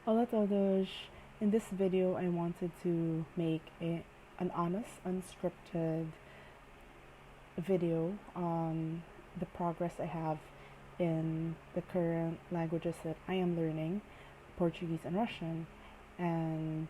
Hola todos! In this video, I wanted to make an honest, unscripted video on the progress I have in the current languages that I am learning, Portuguese and Russian. And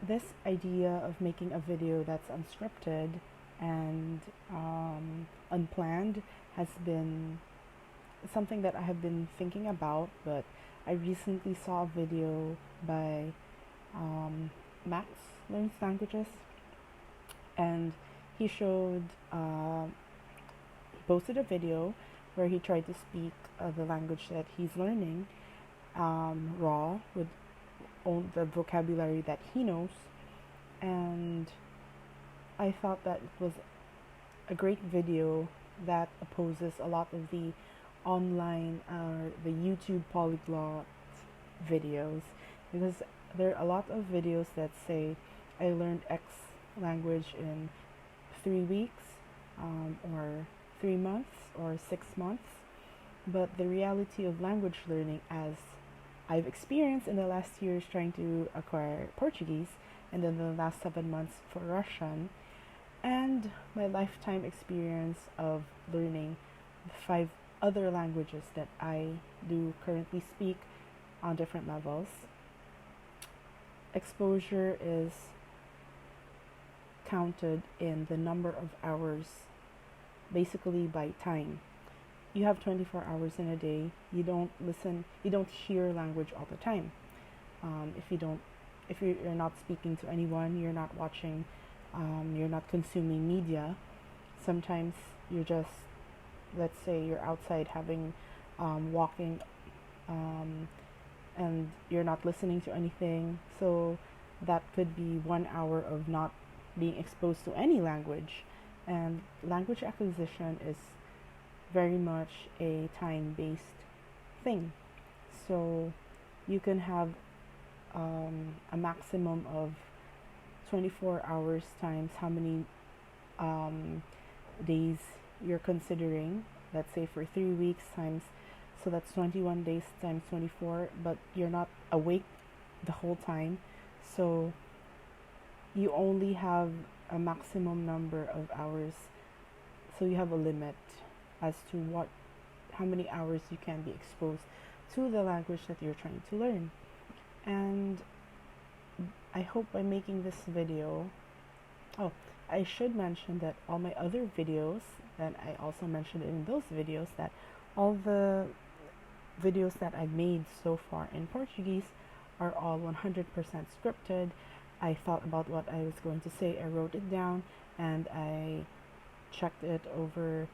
this idea of making a video that's unscripted and unplanned has been something that I have been thinking about, but I recently saw a video by Max Learns Languages, and he posted a video where he tried to speak the language that he's learning raw with the vocabulary that he knows, and I thought that it was a great video that opposes a lot of the online or the YouTube polyglot videos, because there are a lot of videos that say I learned X language in 3 weeks, or 3 months, or 6 months. But the reality of language learning, as I've experienced in the last years trying to acquire Portuguese, and then the last 7 months for Russian, and my lifetime experience of learning 5 other languages that I do currently speak on different levels, exposure is counted in the number of hours, basically by time. You have 24 hours in a day. You don't hear language all the time. If you're not speaking to anyone, you're not watching, you're not consuming media. Sometimes you're just, let's say you're outside having walking, and you're not listening to anything, so that could be 1 hour of not being exposed to any language. And language acquisition is very much a time-based thing, so you can have a maximum of 24 hours times how many days you're considering. Let's say for 3 weeks times, so that's 21 days times 24, but you're not awake the whole time, so you only have a maximum number of hours, so you have a limit as to how many hours you can be exposed to the language that you're trying to learn. And I hope by making this video, I should mention that all my other videos, that I also mentioned in those videos, that all the videos that I've made so far in Portuguese are all 100% scripted. I thought about what I was going to say, I wrote it down, and I checked it over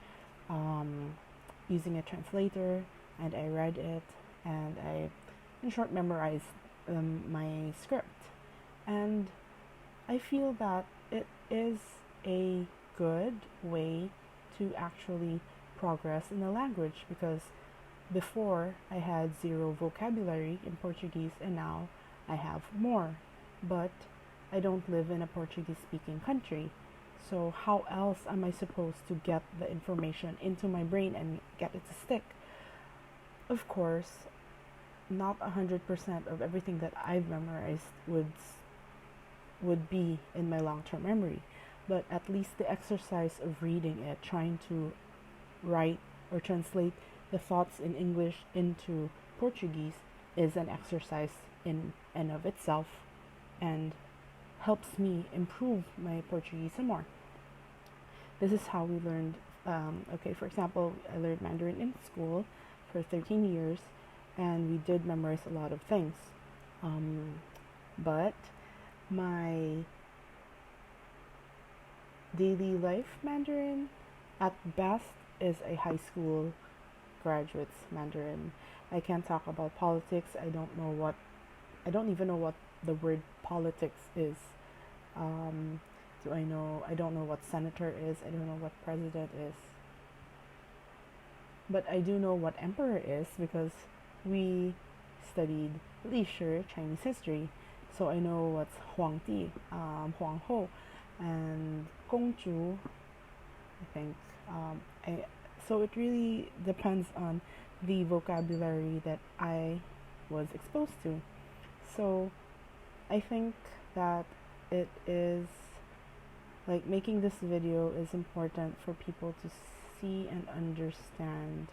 using a translator, and I read it, and I, in short, memorized my script. And I feel that it is a good way to actually progress in the language, because before I had zero vocabulary in Portuguese, and now I have more. But I don't live in a Portuguese speaking country, so how else am I supposed to get the information into my brain and get it to stick? Of course, not 100% of everything that I've memorized would be in my long-term memory, but at least the exercise of reading it, trying to write or translate the thoughts in English into Portuguese, is an exercise in and of itself, and helps me improve my Portuguese some more. This is how we learned. For example, I learned Mandarin in school for 13 years, and we did memorize a lot of things. But my daily life Mandarin, at best, is a high school graduate's Mandarin. I can't talk about politics. I don't even know what the word politics is. I don't know what senator is. I don't know what president is. But I do know what emperor is, because we studied leisure Chinese history. So I know what's Huangdi, Huangho, and Gongzhu, I think. So it really depends on the vocabulary that I was exposed to. So I think that it is like making this video is important for people to see and understand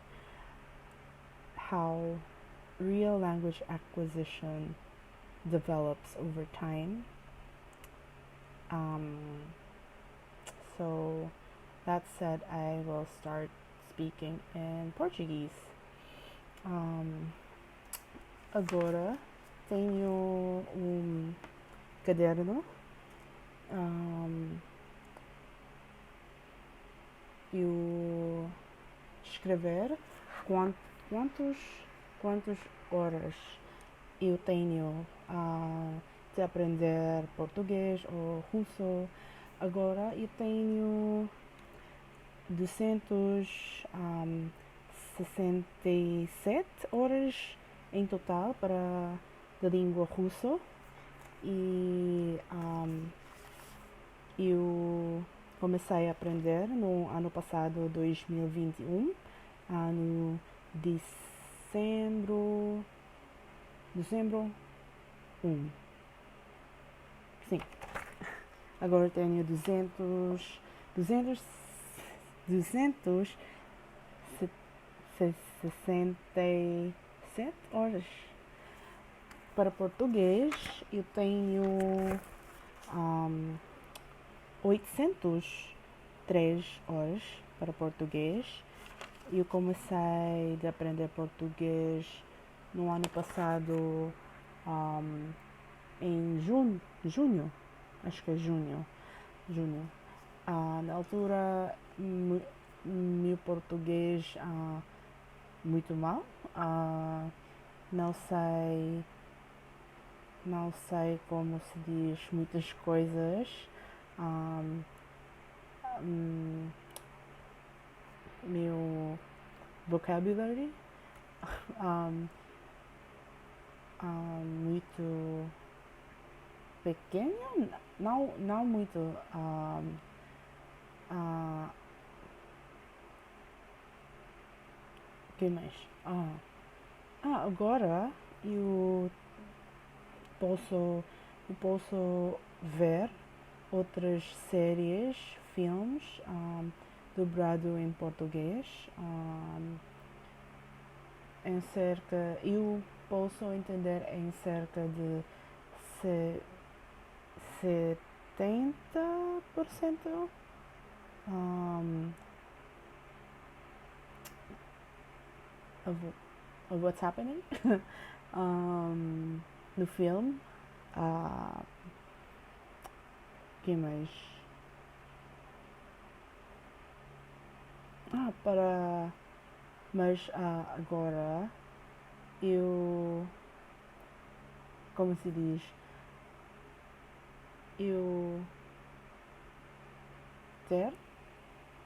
how real language acquisition develops over time. So that said, I will start speaking in Portuguese. Agora tenho caderno. Eu escrever quantas horas eu tenho de aprender português ou russo. Agora eu tenho 267 horas em total para a língua russa e eu comecei a aprender no ano passado, 2021, no dezembro 1. Sim. Agora tenho 267 horas. Para português, eu tenho 803 horas para português. Eu comecei a aprender português no ano passado, em junho, acho que é junho. Na altura, meu português muito mal. Não sei como se diz muitas coisas. Meu vocabulary muito pequeno, não muito. Que mais? Agora eu posso ver outras séries, filmes dublado em português. Eu posso entender em cerca de 70% of what's happening no filme. Que mais? Mas agora eu, como se diz, eu ter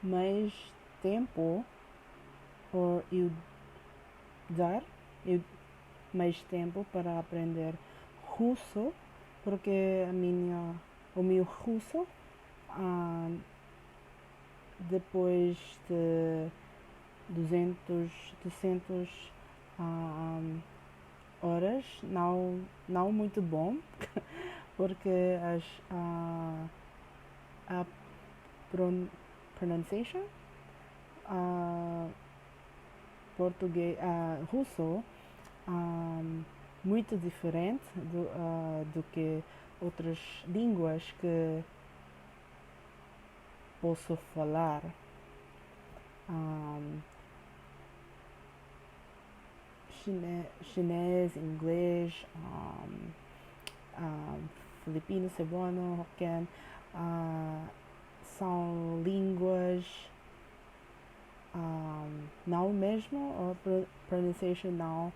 mais tempo, ou eu dar mais tempo para aprender russo, porque o meu russo, depois de 200 horas, não muito bom, porque a pronunciation português, russo, muito diferente do que outras línguas que posso falar. Chinês, inglês, filipino, cebuano, hokkien, são línguas não mesmo, a pronunciation não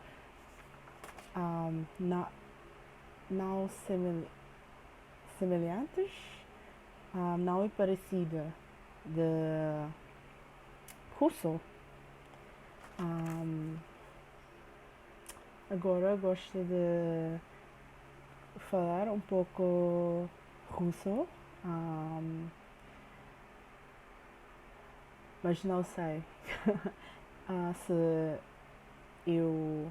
semelhantes, não é parecida de russo. Agora gosto de falar um pouco russo, mas não sei se eu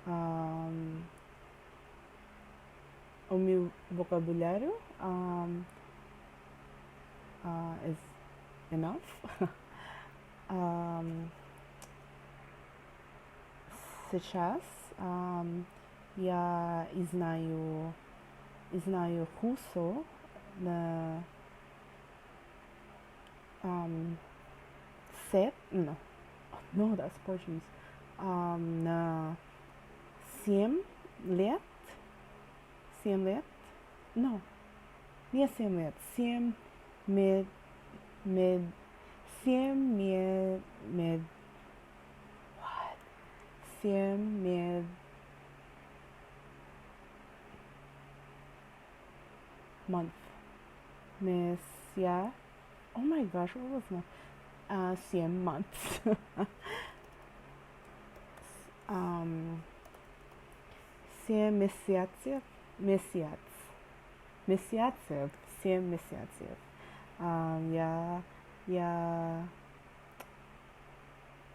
Um, o meu vocabulário is enough. um, Сейчас я знаю руссо на no, no, that's Portuguese. На 7 лет, 7 лет, no, не 7 лет, 7 med, 7 med, what? 7 med, month, yeah. Oh my gosh, what was my 7 months. um, 7 месяцев, месяцев, 7 месяцев. Я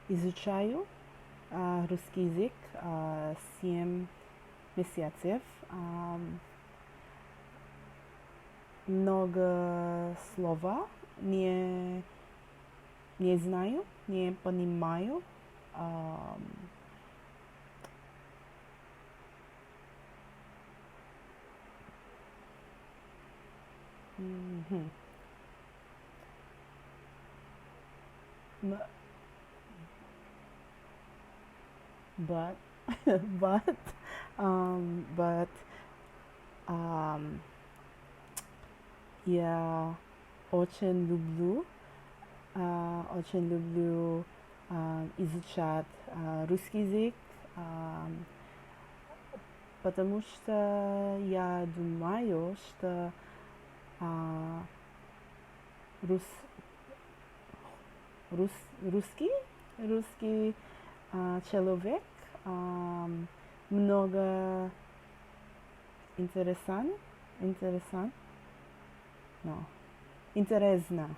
изучаю русский язык 7 месяцев. Много слова не знаю, не понимаю. But but but я очень люблю изучать русский язык, потому что я думаю, что русский человек много интересно, no, интересно.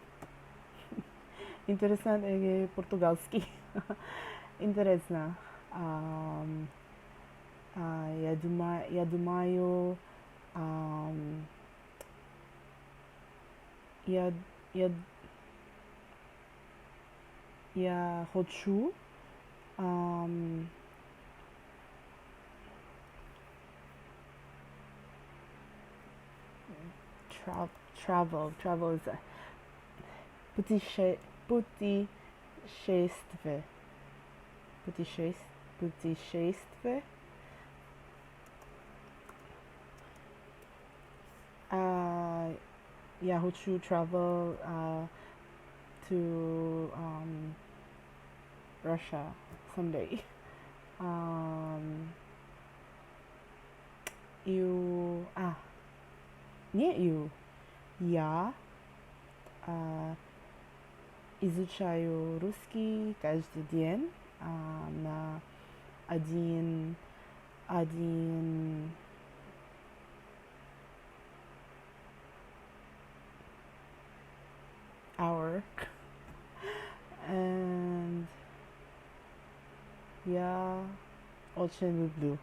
Интересно португальский. Интересно. Я думаю, я хочу travel is a путешествие, путешествие. Я хочу travel to Russia someday. Я изучаю русский каждый день на один hour. And я очень люблю.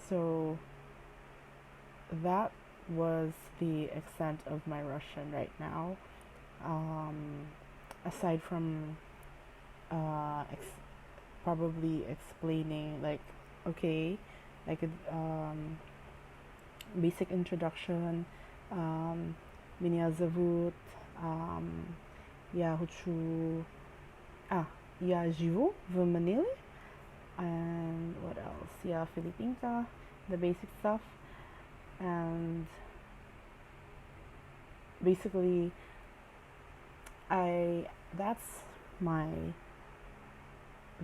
So that was the extent of my Russian right now. Aside from probably explaining like a basic introduction. Меня зовут, я хочу, я живу в Маниле, and what else? Я филипинка, the basic stuff, and basically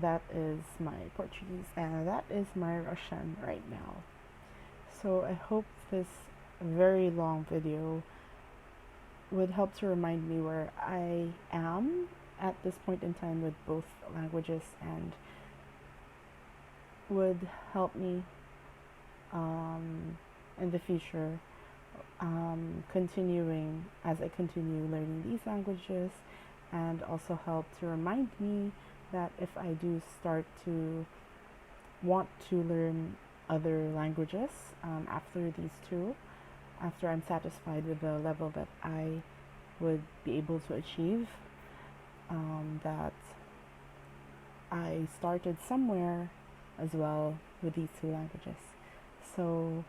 that is my Portuguese and that is my Russian right now. So I hope this very long video would help to remind me where I am at this point in time with both languages, and would help me in the future continuing as I continue learning these languages, and also help to remind me that if I do start to want to learn other languages after these two, after I'm satisfied with the level that I would be able to achieve, that I started somewhere as well with these two languages. So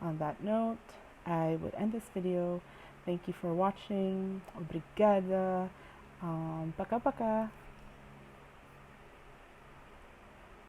on that note, I would end this video. Thank you for watching. Obrigada. Paka paka.